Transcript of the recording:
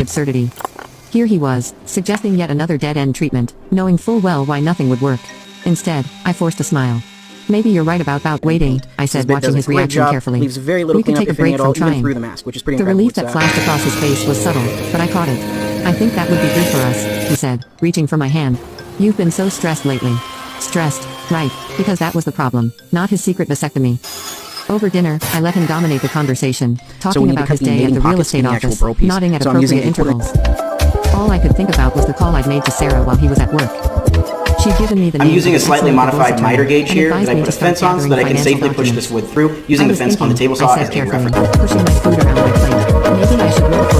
the absurdity. Here he was, suggesting yet another dead-end treatment, knowing full well why nothing would work. Instead, I forced a smile. Maybe you're right about waiting, I said, watching his reaction carefully. Leaves very little We could take a break from trying. through the mask, which is pretty The incredible. relief that flashed across his face was subtle, but I caught it. I think that would be good for us, he said, reaching for my hand. You've been so stressed lately. Stressed, right, because that was the problem, not his secret vasectomy. Over dinner, I let him dominate the conversation, talking about his day at the real estate office, nodding at appropriate intervals. All I could think about was the call I'd made to Sarah while he was at work. She'd given me the I'm name using a of an slightly excellent modified divorce miter attorney gauge here and that I advised put me a to start fence on so that I can gathering safely push financial this wood through using the fence on the table I saw said as a carefully, reference. pushing my food around my plate. Maybe I should move